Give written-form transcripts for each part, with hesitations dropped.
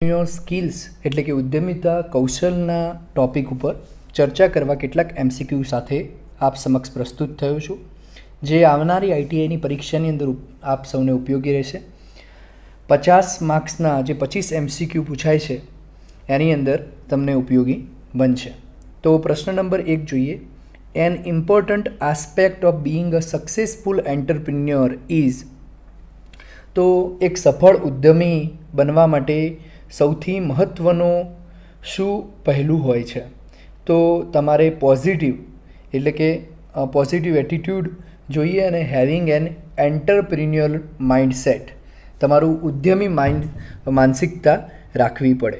Skills એટલે કે ઉદ્યમિતા કૌશલના topic ઉપર ચર્ચા કરવા કેટલાક એમસીક્યુ સાથે આપ સમક્ષ પ્રસ્તુત થયો છું, જે આવનારી આઈટીઆઈની પરીક્ષાની અંદર આપ સૌને ઉપયોગી રહેશે. 50 માર્ક્સના જે 25 એમસીક્યુ પૂછાય છે એની અંદર તમને ઉપયોગી બનશે. તો પ્રશ્ન નંબર 1 જોઈએ. N important aspect of being a successful entrepreneur is. તો એક સફળ ઉદ્યમી બનવા માટે સૌથી મહત્ત્વનો શું પહેલું હોય છે? તો તમારે પોઝિટિવ એટલે કે પોઝિટિવ એટીટ્યૂડ જોઈએ અને હેવિંગ એન એન્ટરપ્રિન્યોર માઇન્ડસેટ, તમારું ઉદ્યમી માનસિકતા રાખવી પડે.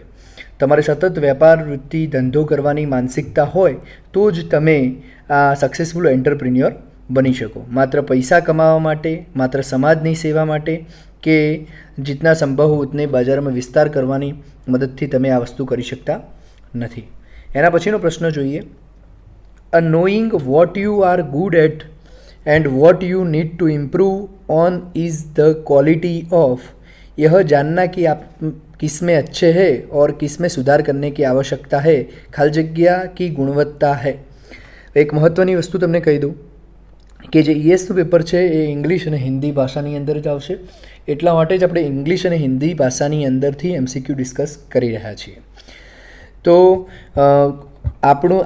તમારે સતત વેપાર વૃત્તિ ધંધો કરવાની માનસિકતા હોય તો જ તમે આ સક્સેસફુલ એન્ટરપ્રિન્યોર બની શકો. માત્ર પૈસા કમાવા માટે, માત્ર સમાજની સેવા માટે કે जितना संभव हो उतने બજારમાં વિસ્તાર કરવાની મદદથી તમે આ વસ્તુ કરી શકતા નથી. એના પછીનો પ્રશ્ન જોઈએ. A knowing what you are good at and what you need to improve on is the quality of. यह जानना कि आप किस में अच्छे हैं और किस में सुधार करने की आवश्यकता है, खाली जगह की गुणवत्ता है. एक महत्वनी वस्तु તમને કહી દઉં કે જે ઈએસનું પેપર છે એ ઇંગ્લિશ અને હિન્દી ભાષાની અંદર જ આવશે. એટલા માટે જ આપણે ઇંગ્લિશ અને હિન્દી ભાષાની અંદરથી એમસીક્યુ ડિસ્કસ કરી રહ્યા છીએ. તો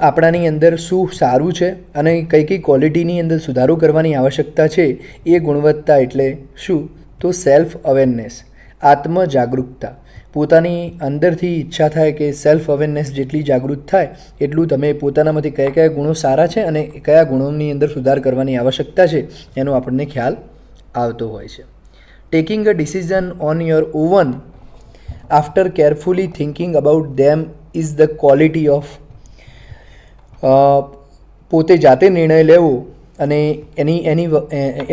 આપણાની અંદર શું સારું છે અને કઈ કઈ ક્વોલિટીની અંદર સુધારો કરવાની આવશ્યકતા છે, એ ગુણવત્તા એટલે શું? તો સેલ્ફ અવેરનેસ, આત્મજાગૃતતા. પોતાની અંદરથી ઈચ્છા થાય કે સેલ્ફ અવેરનેસ જેટલી જાગૃત થાય એટલું તમે પોતાનામાંથી કયા કયા ગુણો સારા છે અને કયા ગુણોની અંદર સુધાર કરવાની આવશ્યકતા છે એનો આપણને ખ્યાલ આવતો હોય છે. Taking a decision on your oven after carefully thinking about them is the quality of. પોતે જાતે નિર્ણય લેવો અને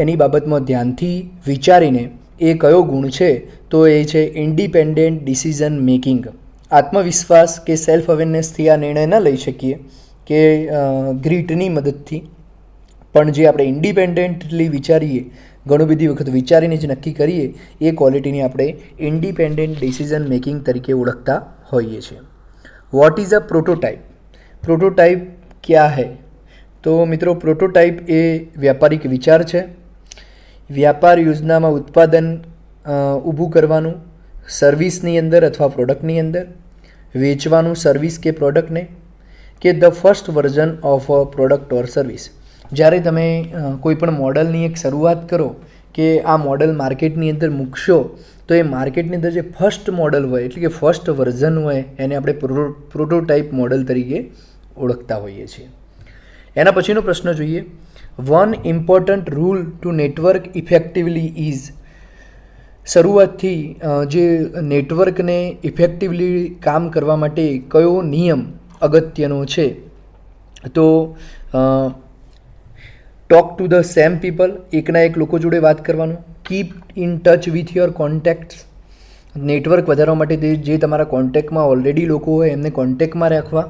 એની બાબતમાં ધ્યાનથી વિચારીને એ કયો ગુણ છે? તો એ છે ઇન્ડિપેન્ડન્ટ ડિસિઝન મેકિંગ. આત્મવિશ્વાસ કે સેલ્ફ અવેરનેસથી આ નિર્ણય ન લઈ શકીએ કે ગ્રીટની મદદથી, પણ જે આપણે ઇન્ડિપેન્ડન્ટલી વિચારીએ, ઘણું બધી વખત વિચારીને જે નક્કી કરીએ, એ ક્વોલિટીને આપણે ઇન્ડિપેન્ડન્ટ ડિસિઝન મેકિંગ તરીકે ઓળખતા હોઈએ છીએ. What is a prototype? Prototype ક્યા હૈ? તો મિત્રો, પ્રોટોટાઇપ એ વ્યાપારિક વિચાર છે. વ્યાપાર યોજનામાં ઉત્પાદન ઊભું કરવાનું, સર્વિસની અંદર અથવા પ્રોડક્ટની અંદર વેચવાનું સર્વિસ કે પ્રોડક્ટને, કે the first version of a product or service. જ્યારે તમે કોઈ પણ મોડલની એક શરૂઆત કરો કે આ મોડલ માર્કેટની અંદર મૂકશો, તો એ માર્કેટની અંદર જે ફર્સ્ટ મોડલ હોય એટલે કે ફર્સ્ટ વર્ઝન હોય એને આપણે પ્રોટોટાઇપ મોડલ તરીકે ઓળખતા હોઈએ છીએ. એના પછીનો પ્રશ્ન જોઈએ. One important rule to network effectively is. શરૂઆતથી જે નેટવર્કને ઇફેક્ટિવલી કામ કરવા માટે કયો નિયમ અગત્યનો છે? તો talk to the same people, એકના એક લોકો જોડે વાત કરવાનું. Keep in touch with your contacts. Network વધારવા માટે જે તમારા કોન્ટેક્ટમાં ઓલરેડી લોકો હોય એમને કોન્ટેક્ટમાં રાખવા.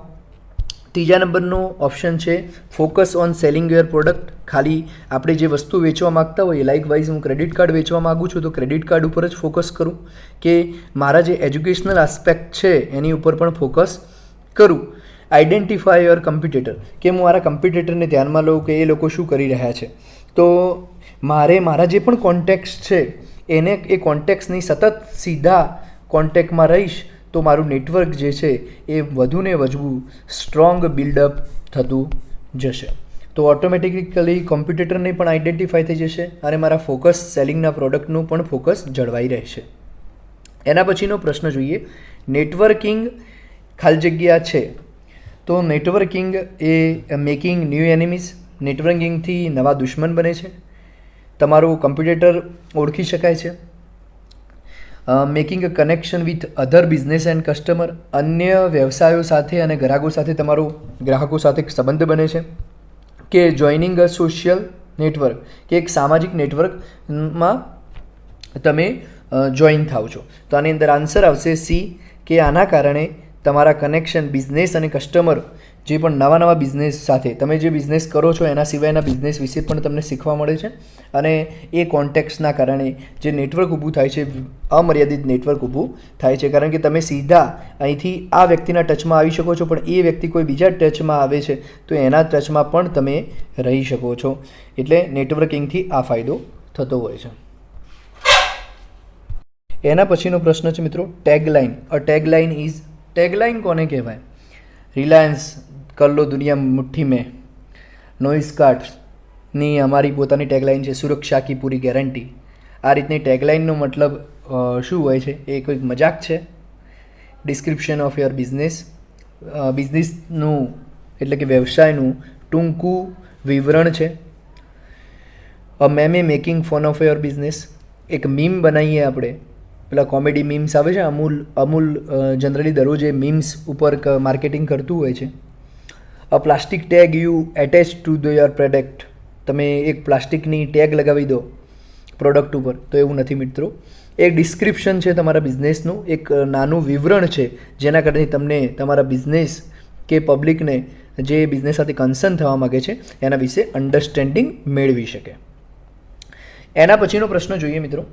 ત્રીજા નંબરનો ઓપ્શન છે focus on selling your product. ખાલી આપણે જે વસ્તુ વેચવા માગતા હોઈએ, લાઇક વાઇઝ હું ક્રેડિટ કાર્ડ વેચવા માગું છું તો ક્રેડિટ કાર્ડ ઉપર જ ફોકસ કરું, કે મારા જે એજ્યુકેશનલ આસ્પેક્ટ છે એની ઉપર પણ ફોકસ કરું. આઈડેન્ટિફાય યોર કમ્પિટિટર, કે હું મારા કમ્પિટિટરને ધ્યાનમાં લઉં કે એ લોકો શું કરી રહ્યા છે. તો મારા જે પણ કોન્ટેક્ટ્સ છે એને એ કોન્ટેક્ટ્સની સતત સીધા કોન્ટેક્ટમાં રહીશ તો મારું નેટવર્ક જે છે એ વધુને વધુ સ્ટ્રોંગ બિલ્ડઅપ થતું જશે. તો ઓટોમેટિકલી કોમ્પિટિટરને પણ આઈડેન્ટિફાઈ થઈ જશે અને મારા ફોકસ સેલિંગના પ્રોડક્ટનું પણ ફોકસ જળવાઈ રહેશે. એના પછીનો પ્રશ્ન જોઈએ. નેટવર્કિંગ ખાલી જગ્યા છે. તો નેટવર્કિંગ એ મેકિંગ ન્યૂ એનિમીઝ. નેટવર્કિંગથી નવા દુશ્મન બને છે. તમારું કોમ્પિટિટર ઓળખી શકાય છે. Making a connection with other business and customer. અન્ય વ્યવસાયો સાથે અને ગ્રાહકો સાથે તમારો ગ્રાહકો સાથે સંબંધ બને છે. કે જોઈનિંગ અ સોશિયલ નેટવર્ક, કે એક સામાજિક નેટવર્કમાં તમે જોઈન થાવ છો. તો આની અંદર આન્સર આવશે સી, કે આના કારણે તમારા કનેક્શન બિઝનેસ અને કસ્ટમર જે પણ નવા બિઝનેસ સાથે તમે જે બિઝનેસ કરો છો એના સિવાયના બિઝનેસ વિશે પણ તમને શીખવા મળે છે. અને એ કોન્ટેક્ટ્સના કારણે જે નેટવર્ક ઊભું થાય છે, અમર્યાદિત નેટવર્ક ઊભું થાય છે, કારણ કે તમે સીધા અહીંથી આ વ્યક્તિના ટચમાં આવી શકો છો, પણ એ વ્યક્તિ કોઈ બીજા ટચમાં આવે છે તો એના ટચમાં પણ તમે રહી શકો છો. એટલે નેટવર્કિંગથી આ ફાયદો થતો હોય છે. એના પછીનો પ્રશ્ન છે મિત્રો, tagline. A tagline is, tagline કોને કહેવાય? રિલાયન્સ કર લો દુનિયા મુઠ્ઠી મેં, નોઇસ કાર્ડ્સની અમારી પોતાની ટેગલાઇન છે, સુરક્ષા કી પૂરી ગેરંટી. આ રીતની ટેગલાઇનનો મતલબ શું હોય છે? એ કોઈક મજાક છે? ડિસ્ક્રિપ્શન ઓફ યોર બિઝનેસ, બિઝનેસનું એટલે કે વ્યવસાયનું ટૂંકું વિવરણ છે. અ મેમે making fun of your business, એક મીમ બનાવીએ આપણે, પેલા કોમેડી મીમ્સ આવે છે, અમૂલ જનરલી દરરોજ એ મીમ્સ ઉપર માર્કેટિંગ કરતું હોય છે. A plastic tag you attach to the your product, તમે એક પ્લાસ્ટિકની ટેગ લગાવી દો પ્રોડક્ટ ઉપર, તો એવું નથી મિત્રો. એક ડિસ્ક્રિપ્શન છે તમારા બિઝનેસનું, એક નાનું વિવરણ છે જેના કારણે તમને તમારા બિઝનેસ કે પબ્લિકને જે બિઝનેસ સાથે કન્સર્ન થવા માગે છે એના વિશે અન્ડરસ્ટેન્ડિંગ મેળવી શકે. એના પછીનો પ્રશ્ન જોઈએ મિત્રો,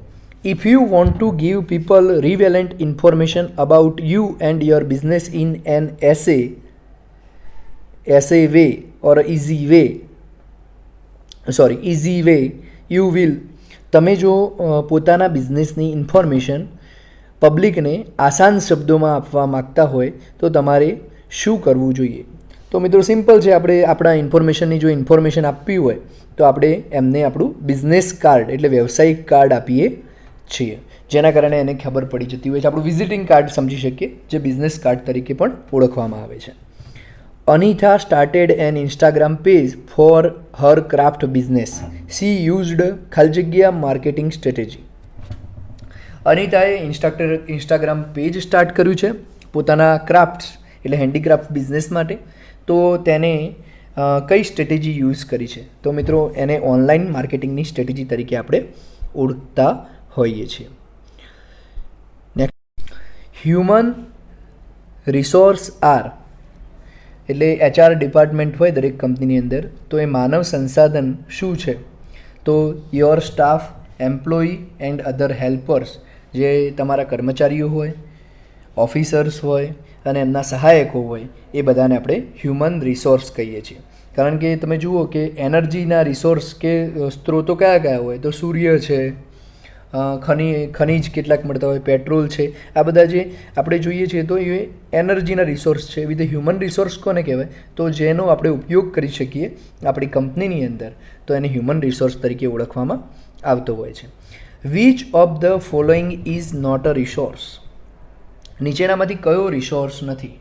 if you want to give people relevant information about you and your business in an essay way or easy way you will, તમે જો પોતાના બિઝનેસની ઇન્ફોર્મેશન પબ્લિકને આસાન શબ્દોમાં આપવા માગતા હોય તો તમારે શું કરવું જોઈએ? તો મિત્રો સિમ્પલ છે, આપણે આપણા ઇન્ફોર્મેશનની જો ઇન્ફોર્મેશન આપવી હોય તો આપણે એમને આપણું બિઝનેસ કાર્ડ એટલે વ્યવસાયિક કાર્ડ આપીએ છીએ, જેના કારણે એને ખબર પડી જતી હોય છે. આપણું વિઝિટિંગ કાર્ડ સમજી શકીએ, જે બિઝનેસ કાર્ડ તરીકે પણ ઓળખવામાં આવે છે. Anita started an Instagram page for her craft business. She used ખાલી જગ્યા માર્કેટિંગ સ્ટ્રેટેજી. અનિતાએ ઇન્સ્ટાગ્રામ પેજ સ્ટાર્ટ કર્યું છે પોતાના ક્રાફ્ટ્સ એટલે હેન્ડીક્રાફ્ટ બિઝનેસ માટે. તો તેને કઈ સ્ટ્રેટેજી યુઝ કરી છે? તો મિત્રો એને ઓનલાઈન માર્કેટિંગની સ્ટ્રેટેજી તરીકે આપણે ઓળખતા હોઈએ છીએ. નેક્સ્ટ, હ્યુમન રિસોર્સ આર એટલે HR ડિપાર્ટમેન્ટ હોય દરેક કંપનીની અંદર, તો એ માનવ સંસાધન શું છે? તો your staff, employee and other helpers, જે તમારા કર્મચારીઓ હોય, ઓફિસર્સ હોય અને એમના સહાયકો હોય, એ બધાને આપણે હ્યુમન રિસોર્સ કહીએ છીએ. કારણ કે તમે જુઓ કે એનર્જીના રિસોર્સ કે સ્ત્રોતો કયા હોય? તો સૂર્ય છે, ખનીજ કેટલાક મળતા હોય, પેટ્રોલ છે, આ બધા જે આપણે જોઈએ છીએ તો એ એનર્જીના રિસોર્સ છે. એવી રીતે હ્યુમન રિસોર્સ કોને કહેવાય? તો જેનો આપણે ઉપયોગ કરી શકીએ આપણી કંપનીની અંદર, તો એને હ્યુમન રિસોર્સ તરીકે ઓળખવામાં આવતો હોય છે. Which of the following is not a resource? નીચેનામાંથી કયો રિસોર્સ નથી?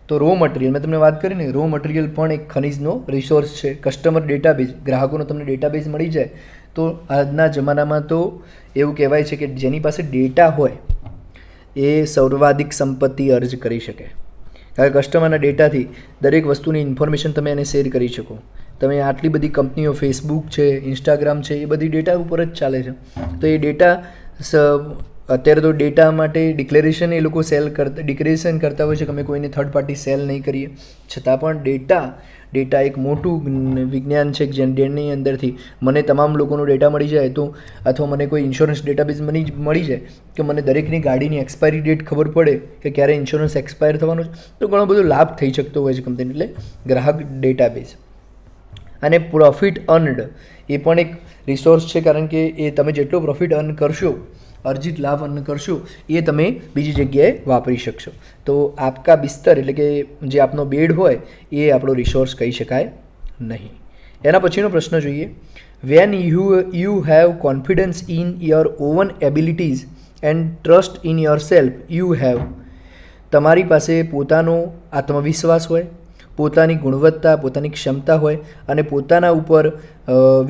તો રો મટીરિયલ, મેં તમને વાત કરી ને, રો મટીરિયલ પણ એક ખનીજનો રિસોર્સ છે. કસ્ટમર ડેટાબેઝ, ગ્રાહકોનો તમને ડેટાબેઝ મળી જાય તો આજના જમાનામાં તો એવું કહેવાય છે કે જેની પાસે ડેટા હોય એ સર્વાધિક સંપત્તિ અર્જ કરી શકે. કારણ કે કસ્ટમરના ડેટાથી દરેક વસ્તુની ઇન્ફોર્મેશન તમે એને શેર કરી શકો. તમે આટલી બધી કંપનીઓ, ફેસબુક છે, ઇન્સ્ટાગ્રામ છે, એ બધી ડેટા ઉપર જ ચાલે છે. તો એ ડેટા અત્યારે તો ડેટા માટે ડિક્લેરેશન એ લોકો ડિક્લેરેશન કરતા હોય છે કે અમે કોઈને થર્ડ પાર્ટી સેલ નહીં કરીએ. છતાં પણ ડેટા એક મોટું વિજ્ઞાન છે જેની અંદરથી મને તમામ લોકોનો ડેટા મળી જાય તો, અથવા મને કોઈ ઇન્સ્યોરન્સ ડેટાબેઝ મળી જાય કે મને દરેકની ગાડીની એક્સપાયરી ડેટ ખબર પડે કે ક્યારે ઇન્સ્યોરન્સ એક્સપાયર થવાનો છે, તો ઘણો બધો લાભ થઈ શકતો હોય છે કંપની. એટલે ગ્રાહક ડેટાબેઝ. અને પ્રોફિટ અર્ન્ડ એ પણ એક રિસોર્સ છે, કારણ કે એ તમે જેટલો પ્રોફિટ અર્ન કરશો, અર્જિત લાભ અર્ન કરશો, એ તમે બીજી જગ્યાએ વાપરી શકશો. તો આપકા બિસ્તર એટલે કે જે આપનો બેડ હોય એ આપણો રિસોર્સ કહી શકાય નહીં. એના પછીનો પ્રશ્ન જોઈએ, when you have confidence in your oven abilities and trust in your self you have, તમારી પાસે પોતાનો આત્મવિશ્વાસ હોય, પોતાની ગુણવત્તા, પોતાની ક્ષમતા હોય અને પોતાના ઉપર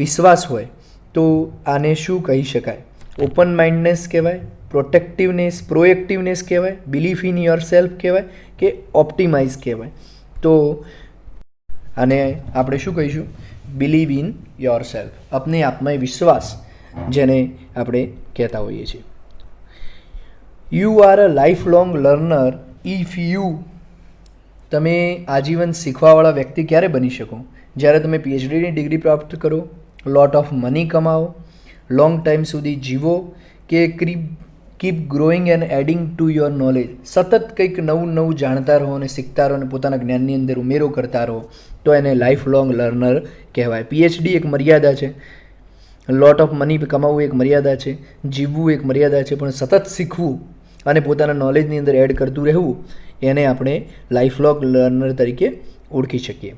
વિશ્વાસ હોય, તો આને શું કહી શકાય? ઓપન માઇન્ડનેસ કહેવાય, પ્રોએક્ટિવનેસ કહેવાય, બિલીફ ઇન યોર સેલ્ફ કહેવાય કે ઓપ્ટિમાઇઝ કહેવાય? તો આને આપણે શું કહીશું? બિલીવ ઇન યોર સેલ્ફ, अपने આપમાં વિશ્વાસ, જેને આપણે કહેતા હોઈએ છીએ. You are a life long learner if you, તમે આજીવન શીખવાવાળા વ્યક્તિ ક્યારે બની શકો? જ્યારે તમે પીએચડીની ડિગ્રી પ્રાપ્ત કરો, લોટ ઓફ મની કમાવો, લોંગ ટાઈમ સુધી જીવો, કે keep growing and adding to your knowledge. સતત કંઈક નવું નવું જાણતા રહો અને શીખતા રહો અને પોતાના જ્ઞાનની અંદર ઉમેરો કરતા રહો, તો એને લાઈફ લોંગ લર્નર કહેવાય. પીએચડી એક મર્યાદા છે, લોટ ઓફ મની કમાવવું એક મર્યાદા છે, જીવવું એક મર્યાદા છે, પણ સતત શીખવું અને પોતાના નોલેજની અંદર એડ કરતું રહેવું, એને આપણે લાઈફ લોંગ લર્નર તરીકે ઓળખી શકીએ.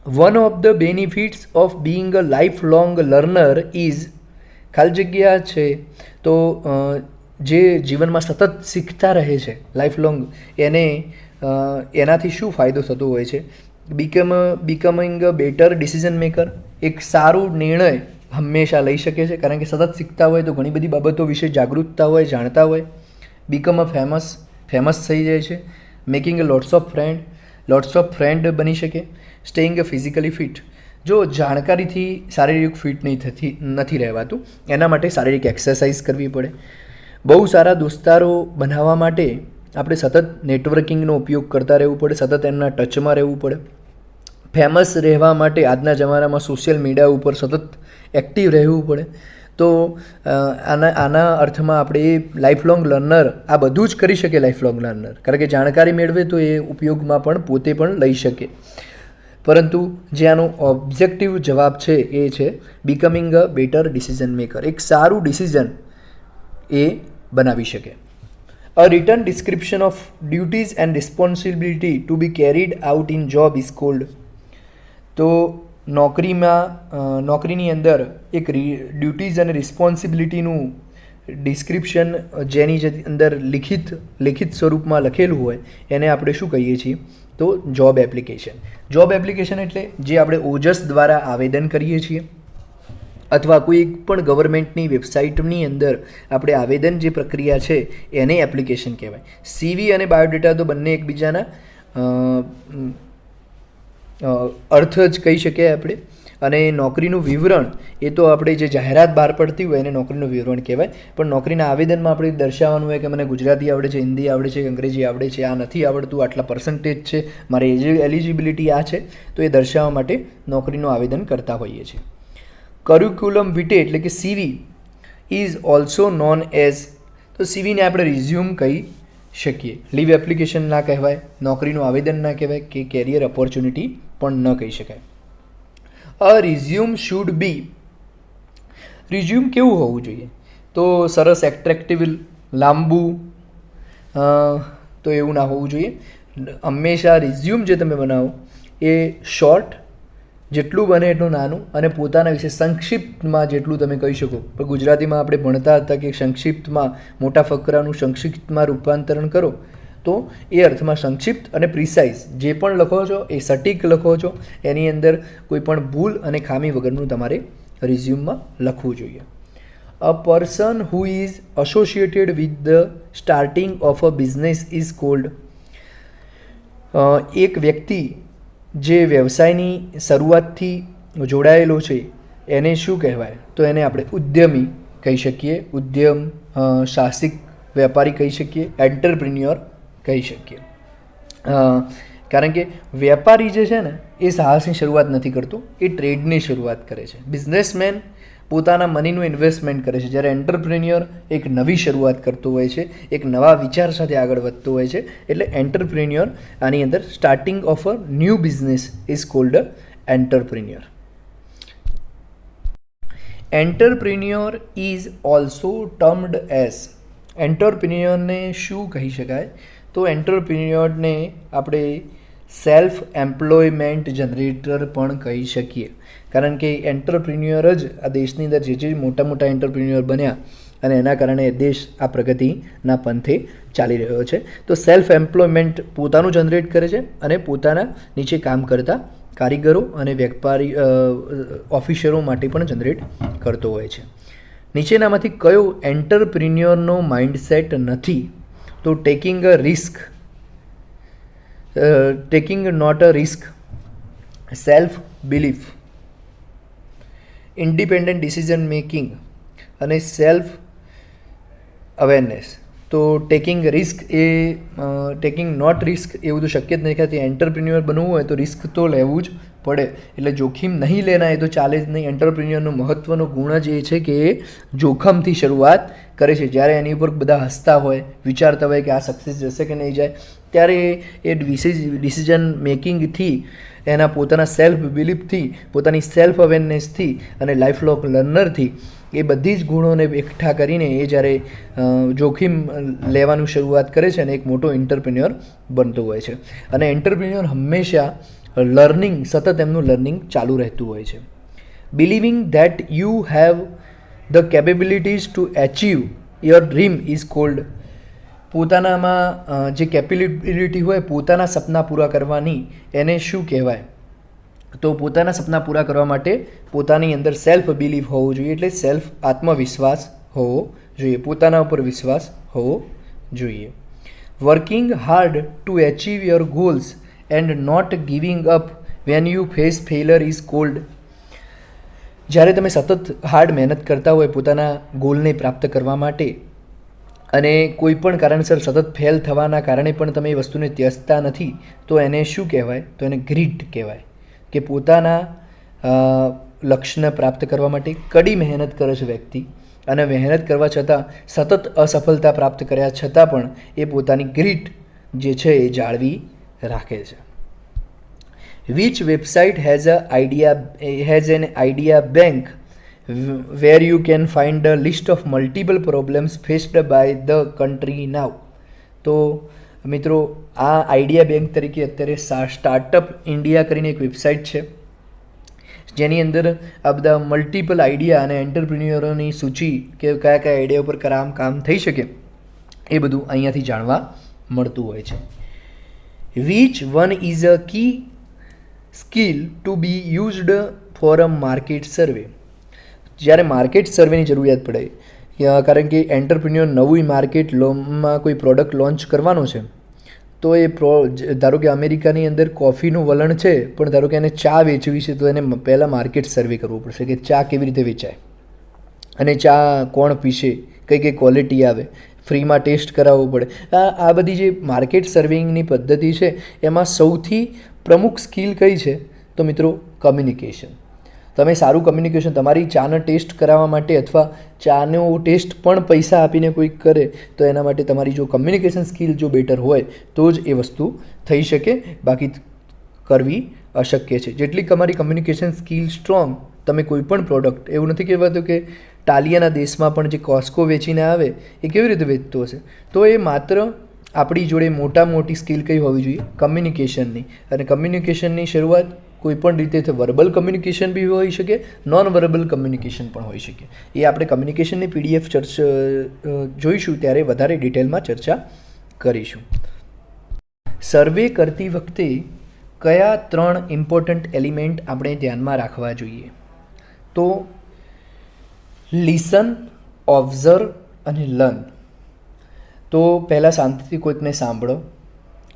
One of the benefits of being a life long learner is, ખાલી જગ્યા છે તો જે જીવનમાં સતત શીખતા રહે છે લાઈફ લોંગ, એનાથી શું ફાયદો થતો હોય છે? Becoming a better decision maker, એક સારું નિર્ણય હંમેશા લઈ શકે છે, કારણ કે સતત શીખતા હોય તો ઘણી બધી બાબતો વિશે જાગૃતતા હોય, જાણતા હોય. બીકમ અ ફેમસ થઈ જાય છે. Making a lots of friend બની શકે. સ્ટેઇંગ અ ફિઝિકલી ફિટ, જો જાણકારીથી શારીરિક ફિટ નથી રહેવાતું, એના માટે શારીરિક એક્સરસાઇઝ કરવી પડે. બહુ સારા દોસ્તારો બનાવવા માટે આપણે સતત નેટવર્કિંગનો ઉપયોગ કરતા રહેવું પડે, સતત એમના ટચમાં રહેવું પડે. ફેમસ રહેવા માટે આજના જમાનામાં સોશિયલ મીડિયા ઉપર સતત એક્ટિવ રહેવું પડે. તો આના અર્થમાં આપણે લાઈફ લોંગ લર્નર આ બધું જ કરી શકે. લાઈફ લોંગ લર્નર કારણ કે જાણકારી મેળવે તો એ ઉપયોગમાં પણ પોતે પણ લઈ શકે. પરંતુ જે આનો ઓબ્જેક્ટિવ જવાબ છે એ છે becoming a better decision maker, એક સારું ડિસિઝન એ બનાવી શકે. A written description of duties and responsibility to be carried out in job is called. તો નોકરીની અંદર એક ડ્યુટીઝ અને રિસ્પોન્સિબિલિટીનું ડિસ્ક્રિપ્શન જેની અંદર લિખિત સ્વરૂપમાં લખેલું હોય એને આપણે શું કહીએ છીએ? તો જોબ એપ્લિકેશન. જોબ એપ્લિકેશન એટલે જે આપણે ઓજસ દ્વારા આવેદન કરીએ છીએ અથવા કોઈ પણ ગવર્મેન્ટની વેબસાઇટની અંદર આપણે આવેદન જે પ્રક્રિયા છે એને એપ્લિકેશન કહેવાય. સીવી અને બાયોડેટા તો બંને એકબીજાના અર્થ જ કહી શકીએ આપણે. અને નોકરીનું વિવરણ એ તો આપણે જે જાહેરાત બહાર પડતી હોય એને નોકરીનું વિવરણ કહેવાય. પણ નોકરીના આવેદનમાં આપણે દર્શાવવાનું હોય કે મને ગુજરાતી આવડે છે, હિન્દી આવડે છે, અંગ્રેજી આવડે છે, આ નથી આવડતું, આટલા પર્સન્ટેજ છે, મારી એલિજિબિલિટી આ છે, તો એ દર્શાવવા માટે નોકરીનું આવેદન કરતા હોઈએ છીએ. કરિક્યુલમ વિટે એટલે કે સીવી ઇઝ ઓલ્સો નોન એઝ, તો સીવીને આપણે રિઝ્યુમ કહી શકીએ. લીવ એપ્લિકેશન ના કહેવાય, નોકરીનું આવેદન ના કહેવાય, કે કેરિયર ઓપોર્ચ્યુનિટી પણ ન કહી શકાય. અ રિઝ્યુમ શુડ બી, રિઝ્યુમ કેવું હોવું જોઈએ? તો સરસ, એટ્રેક્ટિવ, લાંબુ, તો એવું ના હોવું જોઈએ. હંમેશા રિઝ્યુમ જે તમે બનાવો એ શોર્ટ, જેટલું બને એટલું નાનું, અને પોતાના વિશે સંક્ષિપ્તમાં જેટલું તમે કહી શકો. પણ ગુજરાતીમાં આપણે ભણતા હતા કે સંક્ષિપ્તમાં મોટા ફકરાનું સંક્ષિપ્તમાં રૂપાંતરણ કરો, તો એ અર્થમાં સંક્ષિપ્ત અને પ્રિસાઇઝ જે પણ લખો છો એ સટીક લખો છો, એની અંદર કોઈ પણ ભૂલ અને ખામી વગરનું તમારે રિઝ્યુમમાં લખવું જોઈએ. A person who is associated with the starting of a business is cold, એક વ્યક્તિ જે વ્યવસાયની શરૂઆતથી જોડાયેલો છે એને શું કહેવાય? તો એને આપણે ઉદ્યમી કહી શકીએ, સાહસિક વેપારી કહી શકીએ, એન્ટરપ્રિન્યોર કહી શકીએ. કારણ કે વેપારી જે છે ને એ સાહસની શરૂઆત નથી કરતો, એ ટ્રેડની શરૂઆત કરે છે. બિઝનેસમેન પોતાના મનીનું ઇન્વેસ્ટમેન્ટ કરે છે, જ્યારે એન્ટરપ્રિન્યોર એક નવી શરૂઆત કરતો હોય છે, એક નવા વિચાર સાથે આગળ વધતો હોય છે. એટલે એન્ટરપ્રિન્યોર આની અંદર starting of a new business is called entrepreneur. Entrepreneur is also termed as, એન્ટરપ્રિન્યોરને શું કહી શકાય? તો એન્ટરપ્રિન્યોરને આપણે સેલ્ફ એમ્પ્લોયમેન્ટ જનરેટર પણ કહી શકીએ. કારણ કે એન્ટરપ્રિન્યોર જ આ દેશની અંદર જે મોટા મોટા એન્ટરપ્રિન્યોર બન્યા અને એના કારણે દેશ આ પ્રગતિના પંથે ચાલી રહ્યો છે. તો સેલ્ફ એમ્પ્લોયમેન્ટ પોતાનું જનરેટ કરે છે અને પોતાના નીચે કામ કરતા કારીગરો અને વેપારી ઓફિસરો માટે પણ જનરેટ કરતો હોય છે. નીચેનામાંથી કયો એન્ટરપ્રિન્યોરનો માઇન્ડસેટ નથી? તો taking not a risk, self belief, independent decision making અને સેલ્ફ અવેરનેસ. તો ટેકિંગ રિસ્ક એ ટેકિંગ નોટ રિસ્ક એવું તો શક્ય જ નહીં, કે એન્ટરપ્રિન્યોર બનવું હોય તો રિસ્ક તો લેવું જ પડે. એટલે જોખમ નહીં લેના એ તો ચાલે જ નહીં. એન્ટરપ્રિન્યોરનો મહત્ત્વનો ગુણ જ એ છે કે એ જોખમથી શરૂઆત કરે છે. જ્યારે એની ઉપર બધા હસતા હોય, વિચારતા હોય કે આ સક્સેસ જશે કે નહીં જાય, ત્યારે એ ડિસિઝન મેકિંગથી, એના પોતાના સેલ્ફ બિલીફથી, પોતાની સેલ્ફ અવેરનેસથી અને લાઈફ લોંગ લર્નરથી એ બધી જ ગુણોને એકઠા કરીને એ જ્યારે જોખમ લેવાનું શરૂઆત કરે છે અને એક મોટો એન્ટરપ્રિન્યોર બનતો હોય છે. અને એન્ટરપ્રિન્યોર હંમેશા સતત એમનું લર્નિંગ ચાલુ રહેતું હોય છે. Believing that you have the capabilities two achieve your dream is called. પોતાનામાં જે કેપેબિલિટી હોય પોતાના સપના પૂરા કરવાની, એને શું કહેવાય? તો પોતાના સપના પૂરા કરવા માટે પોતાની અંદર સેલ્ફ બિલીફ હોવો જોઈએ, એટલે સેલ્ફ આત્મવિશ્વાસ હોવો જોઈએ, પોતાના ઉપર વિશ્વાસ હોવો જોઈએ. Working hard to achieve your goals and not giving up when you face failure is called. જ્યારે તમે સતત હાર્ડ મહેનત કરતા હોય પોતાના ગોલને પ્રાપ્ત કરવા માટે, અને કોઈ પણ કારણસર સતત ફેલ થવાના કારણે પણ તમે એ વસ્તુને ત્યજતા નથી, તો એને શું કહેવાય? તો એને ગ્રીટ કહેવાય. કે પોતાના લક્ષ્યને પ્રાપ્ત કરવા માટે કડી મહેનત કરે છે વ્યક્તિ, અને મહેનત કરવા છતાં સતત અસફળતા પ્રાપ્ત કર્યા છતાં પણ એ પોતાની ગ્રીટ જે છે એ જાળવી રાખે છે. Which website has an idea bank where you can find a list of multiple problems faced by the country now. તો મિત્રો, આ આઈડિયા બેંક તરીકે અત્યારે સ્ટાર્ટઅપ ઇન્ડિયા કરીને એક વેબસાઇટ છે, જેની અંદર આ બધા મલ્ટિપલ આઈડિયા અને એન્ટરપ્રિન્યોરોની સૂચિ કે કયા કયા આઈડિયા ઉપર કામ થઈ શકે એ બધું અહીંયાથી જાણવા મળતું હોય છે. Which one is a key skill to be used for a market survey. જ્યારે માર્કેટ સર્વેની જરૂરિયાત પડે, કારણ કે એન્ટરપ્રિન્યોર નવું માર્કેટમાં કોઈ પ્રોડક્ટ લોન્ચ કરવાનો છે, તો એ ધારો કે અમેરિકાની અંદર કોફીનું વલણ છે, પણ ધારો કે એને ચા વેચવી છે, તો એને પહેલાં માર્કેટ સર્વે કરવું પડશે કે ચા કેવી રીતે વેચાય અને ચા કોણ પીશે, કઈ કઈ ક્વોલિટી આવે, ફ્રીમાં ટેસ્ટ કરાવવું પડે. આ બધી જે માર્કેટ સર્વિંગની પદ્ધતિ છે, એમાં સૌથી પ્રમુખ સ્કિલ કઈ છે? તો મિત્રો, કમ્યુનિકેશન. તમે સારું કમ્યુનિકેશન, તમારી ચાનો ટેસ્ટ કરાવવા માટે અથવા ચાનો ટેસ્ટ પણ પૈસા આપીને કોઈ કરે, તો એના માટે તમારી જો કમ્યુનિકેશન સ્કિલ જો બેટર હોય તો જ એ વસ્તુ થઈ શકે, બાકી કરવી અશક્ય છે. જેટલી તમારી કમ્યુનિકેશન સ્કિલ સ્ટ્રોંગ, તમે કોઈ પણ પ્રોડક્ટ, એવું નથી કહેવાતું કે ટાલિયાના દેશમાં પણ જે કોસ્કો વેચીને આવે એ કેવી રીતે વેચતો હશે, તો એ માત્ર આપણી જોડે મોટી સ્કિલ કઈ હોવી જોઈએ? કમ્યુનિકેશનની. અને કમ્યુનિકેશનની શરૂઆત કોઈ પણ રીતે વર્બલ કમ્યુનિકેશન બી હોઈ શકે, નોન વર્બલ કમ્યુનિકેશન પણ હોઈ શકે. એ આપણે કમ્યુનિકેશનની PDF જોઈશું ત્યારે વધારે ડિટેલમાં ચર્ચા કરીશું. સર્વે કરતી વખતે કયા 3 ઇમ્પોર્ટન્ટ એલિમેન્ટ આપણે ધ્યાનમાં રાખવા જોઈએ? તો લિસન, ઓબ્ઝર્વ અને લર્ન. તો પહેલાં શાંતિથી કોઈકને સાંભળો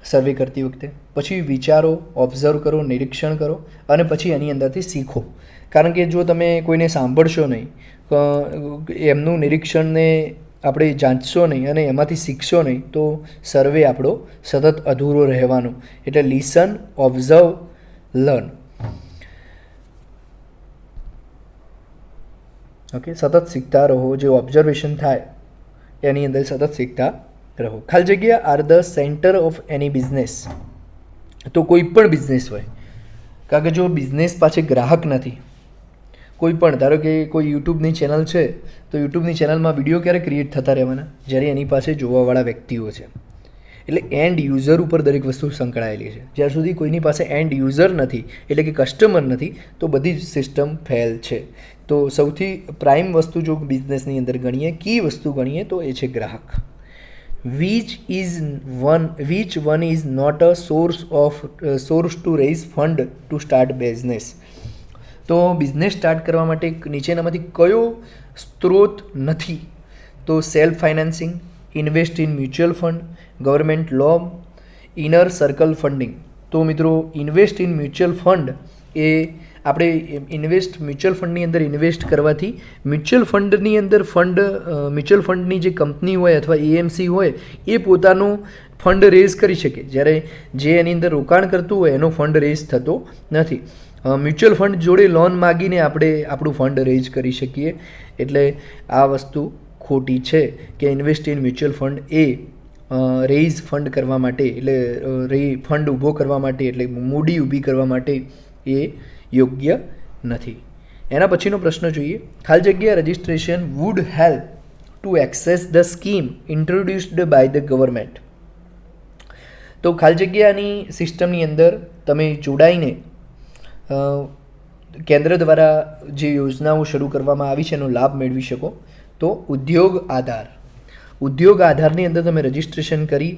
સર્વે કરતી વખતે, પછી વિચારો, ઓબ્ઝર્વ કરો, નિરીક્ષણ કરો, અને પછી એની અંદરથી શીખો. કારણ કે જો તમે કોઈને સાંભળશો નહીં, એમનું નિરીક્ષણને આપણે જાંચશો નહીં અને એમાંથી શીખશો નહીં, તો સર્વે આપણો સતત અધૂરો રહેવાનો. એટલે લિસન, ઓબ્ઝર્વ, લર્ન. ઓકે, સતત શીખતા રહો. જે ઓબ્ઝર્વેશન થાય એની અંદર સતત શીખતા રહો. ખાલી જગ્યા are the centre of any business. તો કોઈ પણ બિઝનેસ હોય, કારણ કે જો બિઝનેસ પાછળ ગ્રાહક નથી, કોઈ પણ ધારો કે કોઈ યુટ્યુબની ચેનલ છે, તો યુટ્યુબની ચેનલમાં વિડીયો ક્યારે ક્રિએટ થતા રહેવાના? જ્યારે એની પાસે જોવાવાળા વ્યક્તિઓ છે. એટલે એન્ડ યુઝર ઉપર દરેક વસ્તુ સંકળાયેલી છે. જ્યાર સુધી કોઈની પાસે એન્ડ યુઝર નથી, એટલે કે કસ્ટમર નથી, તો બધી જ સિસ્ટમ ફેલ છે. તો સૌથી પ્રાઇમ વસ્તુ જો બિઝનેસની અંદર ગણીએ, કી વસ્તુ ગણીએ, તો એ છે ગ્રાહક. which one is not a source to raise fund to start business. તો બિઝનેસ સ્ટાર્ટ કરવા માટે નીચેનામાંથી કયો સ્ત્રોત નથી? તો self financing, invest in mutual fund, government loan, inner circle funding. તો મિત્રો, ઇન્વેસ્ટ ઇન મ્યુચ્યુઅલ ફંડ એ આપણે મ્યુચ્યુઅલ ફંડની અંદર ઇન્વેસ્ટ કરવાથી મ્યુચ્યુઅલ ફંડની જે કંપની હોય અથવા એએમસી હોય એ પોતાનું ફંડ રેઝ કરી શકે, જ્યારે જે એની અંદર રોકાણ કરતું હોય એનો ફંડ રેઝ થતો નથી. મ્યુચ્યુઅલ ફંડ જોડે લોન માગીને આપણે આપણું ફંડ રેઝ કરી શકીએ. એટલે આ વસ્તુ ખોટી છે કે invest in mutual fund A raise fund કરવા માટે, એટલે ફંડ ઊભો કરવા માટે, એટલે મૂડી ઊભી કરવા માટે એ યોગ્ય નથી. એના પછીનો પ્રશ્ન જોઈએ. ખાલી જગ્યા registration would help to access the scheme introduced by the government. તો ખાલી જગ્યાની સિસ્ટમની અંદર તમે જોડાઈને કેન્દ્ર દ્વારા જે યોજનાઓ શરૂ કરવામાં આવી છે એનો લાભ મેળવી શકો. તો ઉદ્યોગ આધારની અંદર તમે રજિસ્ટ્રેશન કરી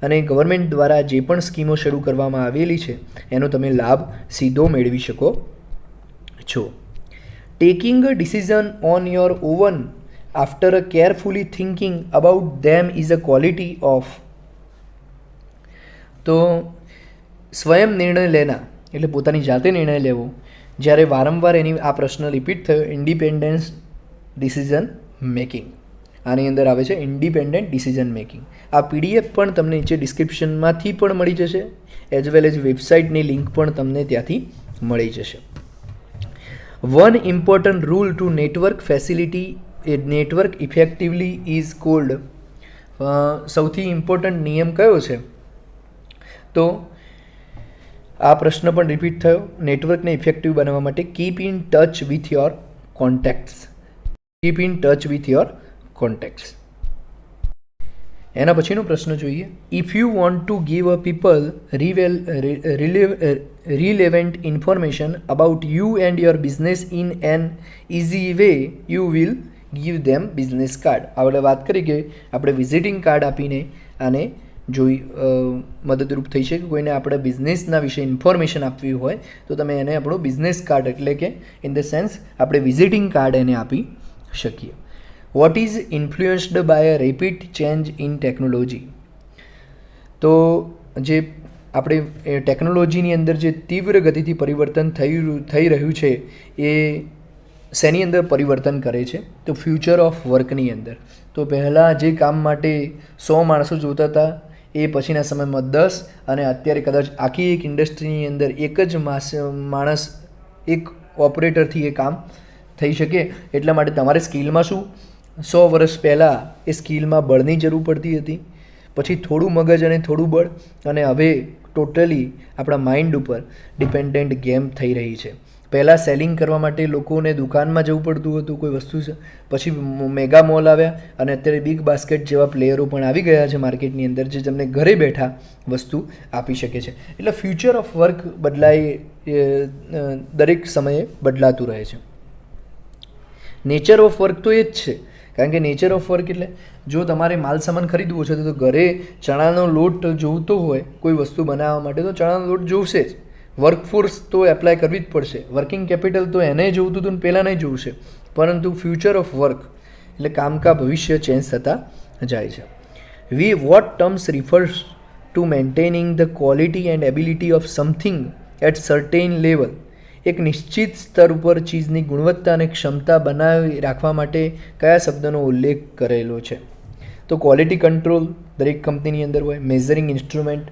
અને ગવર્મેન્ટ દ્વારા જે પણ સ્કીમો શરૂ કરવામાં આવેલી છે એનો તમે લાભ સીધો મેળવી શકો છો. Taking a decision on your oven after a carefully thinking about them is a quality of. તો સ્વયં નિર્ણય લેના એટલે પોતાની જાતે નિર્ણય લેવો. જ્યારે વારંવાર આ પ્રશ્ન રિપીટ થયો, ઇન્ડિપેન્ડન્સ ડિસિઝન મેકિંગ. આની અંદર આવે છે ઇન્ડિપેન્ડન્ટ ડિસિઝન મેકિંગ. આ પીડીએફ પણ તમને નીચે ડિસ્ક્રિપ્શનમાંથી પણ મળી જશે, એઝ વેલ એઝ વેબસાઇટની લિંક પણ તમને ત્યાંથી મળી જશે. One important rule to network effectively is called. સૌથી ઇમ્પોર્ટન્ટ નિયમ કયો છે? તો આ પ્રશ્ન પણ રિપીટ થયો. નેટવર્કને ઇફેક્ટિવ બનાવવા માટે keep in touch with your contacts. એના પછીનો પ્રશ્ન જોઈએ. If you want to give a people relevant information about you and your business in N easy way you will give them business card. આપણે વાત કરી કે આપણે વિઝિટિંગ કાર્ડ આપીને આને મદદરૂપ થઈ છે કે કોઈને આપણે બિઝનેસના વિશે ઇન્ફોર્મેશન આપવી હોય તો તમે એને આપણો બિઝનેસ કાર્ડ, એટલે કે ઇન ધ સેન્સ આપણે વિઝિટિંગ કાર્ડ એને આપી શકીએ. What is influenced by a rapid change in technology. તો જે આપણે ટેકનોલોજીની અંદર જે તીવ્ર ગતિથી પરિવર્તન થઈ રહ્યું છે એ શેની અંદર પરિવર્તન કરે છે? તો ફ્યુચર ઓફ વર્કની અંદર. તો પહેલાં જે કામ માટે 100 માણસો જોતા હતા એ પછીના સમયમાં 10, અને અત્યારે કદાચ આખી એક ઇન્ડસ્ટ્રીની અંદર એક જ માણસ, એક ઓપરેટરથી એ કામ થઈ શકે. એટલા માટે તમારે સ્કિલમાં શું, 100 વર્ષ પહેલાં એ સ્કિલમાં બળની જરૂર પડતી હતી, પછી થોડું મગજ અને થોડું બળ, અને હવે ટોટલી આપણા માઇન્ડ ઉપર ડિપેન્ડન્ટ ગેમ થઈ રહી છે. પહેલાં સેલિંગ કરવા માટે લોકોને દુકાનમાં જવું પડતું હતું કોઈ વસ્તુ છે, પછી મેગા મોલ આવ્યા, અને અત્યારે બિગ બાસ્કેટ જેવા પ્લેયરો પણ આવી ગયા છે માર્કેટની અંદર, જે તમને ઘરે બેઠા વસ્તુ આપી શકે છે. એટલે ફ્યુચર ઓફ વર્ક દરેક સમયે બદલાતું રહે છે. નેચર ઓફ વર્ક તો એ જ છે, કારણ કે નેચર ઓફ વર્ક એટલે જો તમારે માલ સામાન ખરીદવો છે તો ઘરે ચણાનો લોટ જોઈતો હોય કોઈ વસ્તુ બનાવવા માટે તો ચણાનો લોટ જોઈશે જ. વર્કફોર્સ તો એપ્લાય કરવી જ પડશે. વર્કિંગ કેપિટલ તો એને જોઈતું હતું ને પહેલાં નહીં જોઈશે. પરંતુ ફ્યુચર ઓફ વર્ક એટલે કામકા ભવિષ્ય ચેન્જ થતા જાય છે. What terms refers to maintaining the quality and ability of something at certain level. એક નિશ્ચિત સ્તર ઉપર ચીજની ગુણવત્તા અને ક્ષમતા બનાવી રાખવા માટે કયા શબ્દનો ઉલ્લેખ કરેલો છે? તો ક્વોલિટી કંટ્રોલ દરેક કંપનીની અંદર હોય. મેઝરિંગ ઇન્સ્ટ્રુમેન્ટ,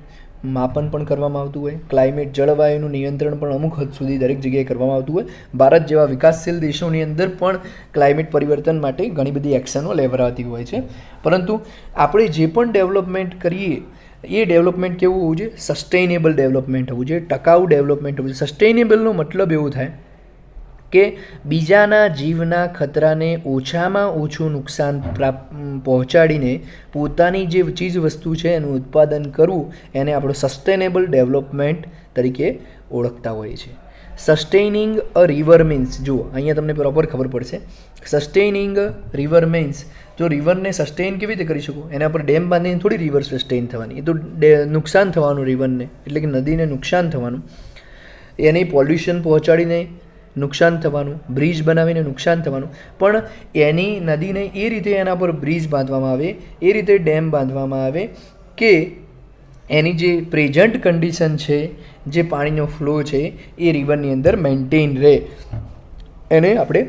માપન પણ કરવામાં આવતું હોય. ક્લાઇમેટ, જળવાયુનું નિયંત્રણ પણ અમુક હદ સુધી દરેક જગ્યાએ કરવામાં આવતું હોય. ભારત જેવા વિકાસશીલ દેશોની અંદર પણ ક્લાઇમેટ પરિવર્તન માટે ઘણી બધી એક્શનો લેવરાતી હોય છે. પરંતુ આપણે જે પણ ડેવલપમેન્ટ કરીએ એ ડેવલપમેન્ટ કેવું હોવું જોઈએ? સસ્ટેઇનેબલ ડેવલપમેન્ટ હોવું જોઈએ, ટકાઉ ડેવલપમેન્ટ હોવું જોઈએ. સસ્ટેઇનેબલનો મતલબ એવું થાય કે બીજાના જીવના ખતરાને ઓછામાં ઓછું નુકસાન પહોંચાડીને પોતાની જે ચીજ વસ્તુ છે એનું ઉત્પાદન કરવું, એને આપણે સસ્ટેનેબલ ડેવલપમેન્ટ તરીકે ઓળખતા હોઈએ છીએ. સસ્ટેઇનિંગ અ રિવર મીન્સ, જુઓ અહીંયા તમને પ્રોપર ખબર પડશે. સસ્ટેઇનિંગ રિવર મીન્સ, જો રિવરને સસ્ટેઇન કેવી રીતે કરી શકો? એના પર ડેમ બાંધીને થોડી રિવર સસ્ટેઇન થવાની, એ તો નુકસાન થવાનું રિવરને, એટલે કે નદીને નુકસાન થવાનું, એને પોલ્યુશન પહોંચાડીને નુકસાન થવાનું, બ્રિજ બનાવીને નુકસાન થવાનું. પણ એની નદીને એ રીતે એના પર બ્રિજ બાંધવામાં આવે, એ રીતે ડેમ બાંધવામાં આવે કે એની જે પ્રેઝન્ટ કન્ડિશન છે, જે પાણીનો ફ્લો છે એ રિવરની અંદર મેન્ટેન રહે, એને આપણે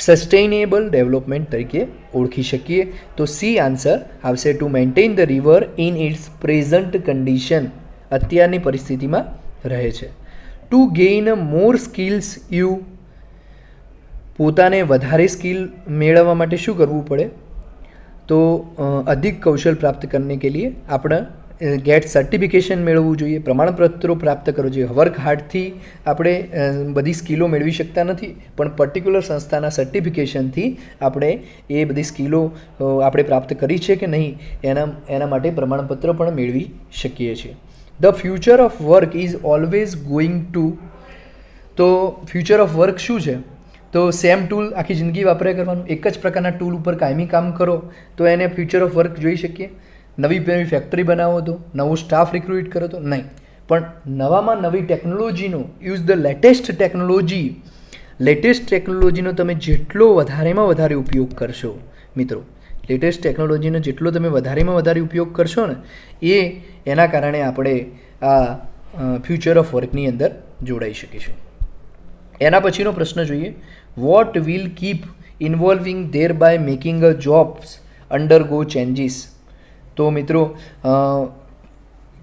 સસ્ટેનેબલ ડેવલપમેન્ટ તરીકે ઓળખી શકીએ. તો સી આન્સર આવશે, to maintain the river in its present condition, અત્યારની પરિસ્થિતિમાં રહે છે. Two gain more skills you, પોતાને વધારે સ્કિલ મેળવવા માટે શું કરવું પડે? તો અધિક કૌશલ પ્રાપ્ત કરને કે लिए આપણે ગેટ સર્ટિફિકેશન મેળવવું જોઈએ, પ્રમાણપત્રો પ્રાપ્ત કરવું જોઈએ. વર્ક હાર્ડથી આપણે બધી સ્કિલો મેળવી શકતા નથી, પણ પર્ટિક્યુલર સંસ્થાના સર્ટિફિકેશનથી આપણે એ બધી સ્કિલો આપણે પ્રાપ્ત કરી છે કે નહીં એના માટે પ્રમાણપત્ર પણ મેળવી શકીએ છીએ. The future of work is always going to, તો ફ્યુચર ઓફ વર્ક શું છે? તો સેમ ટૂલ આખી જિંદગી વાપર્યા કરવાનું, એક જ પ્રકારના ટૂલ ઉપર કાયમી કામ કરો તો એને ફ્યુચર ઓફ વર્ક જોઈ શકીએ. નવી નવી ફેક્ટરી બનાવો તો, નવો સ્ટાફ રિક્રુટ કરો તો નહીં, પણ નવામાં નવી ટેકનોલોજીનો યુઝ ધ લેટેસ્ટ ટેકનોલોજીનો તમે જેટલો વધારેમાં વધારે ઉપયોગ કરશો મિત્રો, લેટેસ્ટ ટેકનોલોજીનો જેટલો તમે વધારેમાં વધારે ઉપયોગ કરશો ને એના કારણે આપણે આ ફ્યુચર ઓફ વર્કની અંદર જોડાઈ શકીશું. એના પછીનો પ્રશ્ન જોઈએ, what will keep involving there by making a jobs undergo changes. तो मित्रों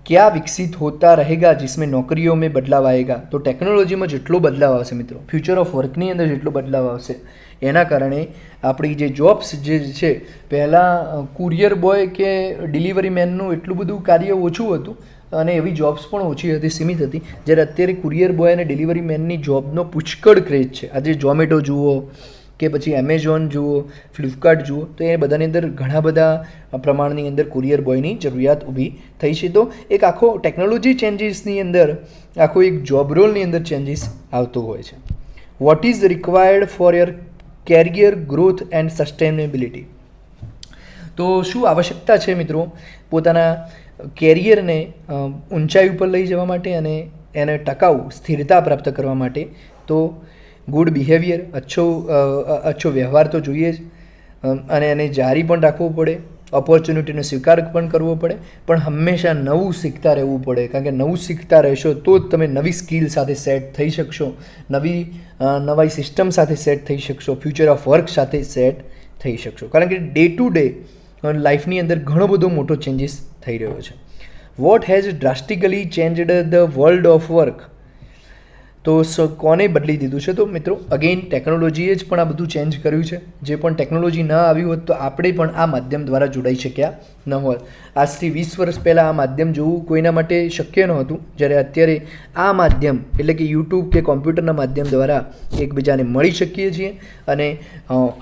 क्या विकसित होता रहेगा जिसमें नौकरियों में बदलाव आएगा? तो टेक्नोलॉजी में જેટલો બદલાવ આવશે મિત્રો, ફ્યુચર ઓફ વર્કની અંદર જેટલો બદલાવ આવશે એના કારણે આપણી જે જોબ્સ જે છે, પહેલાં કુરિયર બોય કે ડિલિવરી મેનનું એટલું બધું કાર્ય ઓછું હતું અને એવી જોબ્સ પણ ઓછી હતી, સીમિત હતી, જ્યારે અત્યારે કુરિયર બોય અને ડિલિવરી મેનની જોબનો પુષ્કળ ક્રેઝ છે. આજે ઝોમેટો જુઓ કે પછી એમેઝોન જુઓ, ફ્લિપકાર્ટ જુઓ, તો એ બધાની અંદર ઘણા બધા પ્રમાણની અંદર કુરિયર બોયની જરૂરિયાત ઊભી થઈ છે. તો એક આખો ટેકનોલોજી ચેન્જીસની અંદર આખો એક જોબ રોલની અંદર ચેન્જીસ આવતો હોય છે. What is required for your career growth and sustainability. તો શું આવશ્યકતા છે મિત્રો પોતાના કેરિયરને ઊંચાઈ ઉપર લઈ જવા માટે અને એને ટકાઉ સ્થિરતા પ્રાપ્ત કરવા માટે? તો ગુડ બિહેવિયર, અચ્છો વ્યવહાર તો જોઈએ જ, અને એને જારી પણ રાખવું પડે, ઓપોર્ચ્યુનિટીનો સ્વીકાર પણ કરવો પડે, પણ હંમેશા નવું શીખતા રહેવું પડે, કારણ કે નવું શીખતા રહેશો તો જ તમે નવી સ્કિલ સાથે સેટ થઈ શકશો, નવી સિસ્ટમ સાથે સેટ થઈ શકશો, ફ્યુચર ઓફ વર્ક સાથે સેટ થઈ શકશો, કારણ કે ડે ટુ ડે લાઈફની અંદર ઘણો બધો મોટો ચેન્જીસ થઈ રહ્યો છે. What has drastically changed the world of work. તો કોને બદલી દીધું છે? તો મિત્રો અગેન ટેકનોલોજીએ જ પણ આ બધું ચેન્જ કર્યું છે. જે પણ ટેકનોલોજી ન આવી હોત તો આપણે પણ આ માધ્યમ દ્વારા જોડાઈ શક્યા ન હોત. આજથી 20 વર્ષ પહેલાં આ માધ્યમ જોવું કોઈના માટે શક્ય નહોતું, જ્યારે અત્યારે આ માધ્યમ એટલે કે યુટ્યુબ કે કોમ્પ્યુટરના માધ્યમ દ્વારા એકબીજાને મળી શકીએ છીએ અને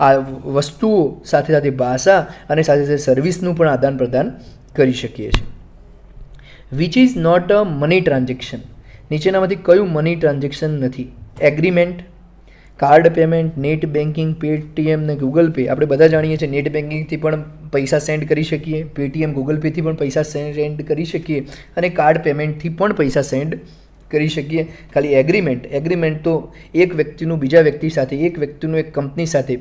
આ વસ્તુઓ સાથે સાથે ભાષા અને સાથે સાથે સર્વિસનું પણ આદાન પ્રદાન કરી શકીએ છીએ. Which is not a money transaction. નીચેનામાંથી કયું મની ટ્રાન્ઝેક્શન નથી? Agreement, card payment, net banking, Paytm ને ગૂગલ પે. આપણે બધા જાણીએ છીએ નેટ બેન્કિંગથી પણ પૈસા સેન્ડ કરી શકીએ, પેટીએમ ગૂગલ પેથી પણ પૈસા સેન્ડ કરી શકીએ અને કાર્ડ પેમેન્ટથી પણ પૈસા સેન્ડ કરી શકીએ. ખાલી એગ્રીમેન્ટ તો એક વ્યક્તિનું બીજા વ્યક્તિ સાથે, એક વ્યક્તિનું એક કંપની સાથે,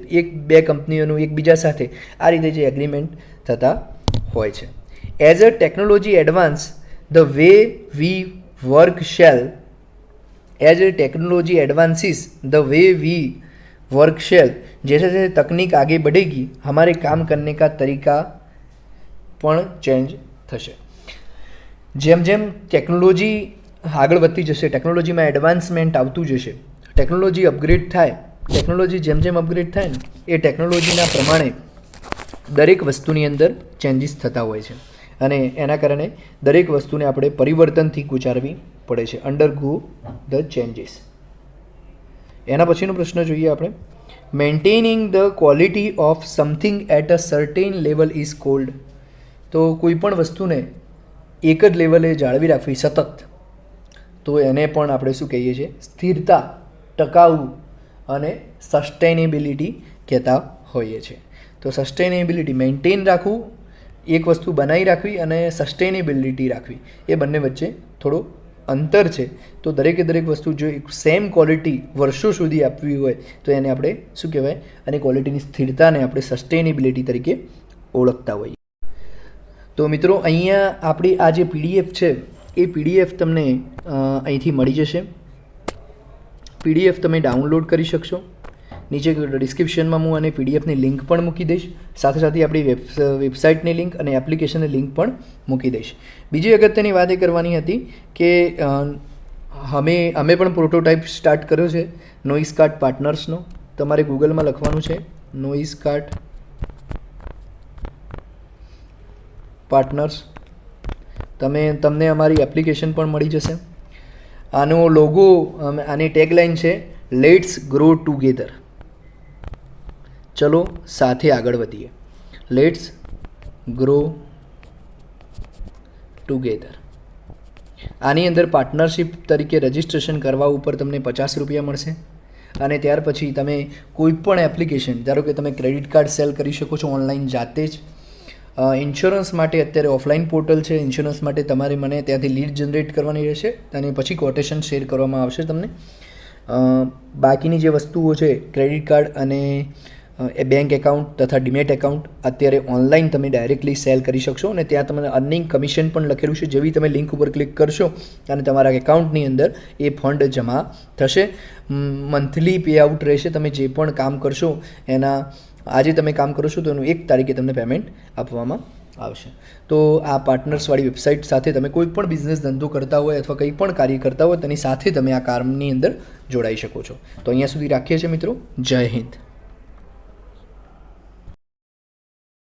બે કંપનીઓનું એકબીજા સાથે, આ રીતે જે એગ્રીમેન્ટ થતા હોય છે. As a technology advance the way we work shall, as a technology advances the way we work shall, जैसे जैसे तकनीक आगे बढ़ेगी हमारे काम करने का तरीका पण चेंज थशे. जेम जेम टेक्नोलॉजी आगळ वधती जशे, टेक्नोलॉजीमां एडवांसमेंट आवतुं जशे, टेक्नोलॉजी अपग्रेड थाय, टेक्नोलॉजी जेम जेम अपग्रेड थाय ने ए टेक्नोलॉजीना प्रमाणे दरेक वस्तुनी अंदर चेन्जीस थता होय छे અને એના કારણે દરેક વસ્તુને આપણે પરિવર્તનથી ગુજારવી પડે છે, અંડરગો ધ ચેન્જીસ. એના પછીનો પ્રશ્ન જોઈએ આપણે, maintaining the quality of something at a certain level is called. તો કોઈ પણ વસ્તુને એક જ લેવલે જાળવી રાખવી સતત, તો એને પણ આપણે શું કહીએ છીએ? સ્થિરતા, ટકાઉ અને સસ્ટેનેબિલિટી કહેતા હોઈએ છીએ. તો સસ્ટેનેબિલિટી મેન્ટેન રાખવું, એક વસ્તુ બનાવી રાખવી અને સસ્ટેનેબિલિટી રાખવી, એ બંને વચ્ચે થોડો અંતર છે. તો દરેકે દરેક વસ્તુ જો એક સેમ ક્વોલિટી વર્ષો સુધી આપવી હોય તો એને આપણે શું કહેવાય? અને ક્વોલિટીની સ્થિરતાને આપણે સસ્ટેનેબિલિટી તરીકે ઓળખતા હોઈએ. તો મિત્રો અહીંયા આપણી આ જે PDF છે એ PDF તમને અહીંથી મળી જશે. PDF તમે ડાઉનલોડ કરી શકશો. નીચે ડિસ્ક્રિપ્શનમાં હું અને PDFની લિંક પણ મૂકી દઈશ. સાથે સાથે આપણી વેબસાઇટની લિંક અને એપ્લિકેશનની લિંક પણ મૂકી દઈશ. બીજી અગત્યની વાત એ કરવાની હતી કે અમે પણ પ્રોટોટાઇપ સ્ટાર્ટ કર્યો છે નોઇઝકાર્ટ પાર્ટનર્સનો. તમારે ગૂગલમાં લખવાનું છે નોઇઝકાર્ટ પાર્ટનર્સ. તમને અમારી એપ્લિકેશન પણ મળી જશે. આનો લોગો, આની ટેગલાઇન છે લેટ્સ ગ્રો ટુગેધર. ચલો સાથે આગળ વધીએ. Let's grow together. આની અંદર પાર્ટનરશિપ તરીકે રજિસ્ટ્રેશન કરવા ઉપર તમને 50 રૂપિયા મળશે. અને ત્યાર પછી તમે કોઈ પણ એપ્લિકેશન, ધારો કે તમે ક્રેડિટ કાર્ડ સેલ કરી શકો છો ઓનલાઈન જાતે જ. ઇન્સ્યોરન્સ માટે અત્યારે ઓફલાઈન પોર્ટલ છે. ઇન્સ્યોરન્સ માટે તમારે મને ત્યાંથી લીડ જનરેટ કરવાની રહેશે અને પછી કોટેશન શેર કરવામાં આવશે તમને. બાકીની જે વસ્તુઓ છે ક્રેડિટ કાર્ડ અને બેંક એકાઉન્ટ તથા ડીમેટ એકાઉન્ટ અત્યારે ઓનલાઈન તમે ડાયરેક્ટલી સેલ કરી શકશો અને ત્યાં તમને અર્નિંગ કમિશન પણ લખેલું છે. જેવી તમે લિંક ઉપર ક્લિક કરશો અને તમારા એકાઉન્ટની અંદર એ ફંડ જમા થશે. મંથલી પે આઉટ રહેશે. તમે જે પણ કામ કરશો એના, આજે તમે કામ કરો છો તો એનું 1 તારીખે તમને પેમેન્ટ આપવામાં આવશે. તો આ પાર્ટનર્સવાળી વેબસાઇટ સાથે તમે કોઈ પણ બિઝનેસ ધંધો કરતા હોય અથવા કંઈ પણ કાર્ય કરતા હોય તેની સાથે તમે આ કામની અંદર જોડાઈ શકો છો. તો અહીંયા સુધી રાખીએ છીએ મિત્રો. જય હિન્દ.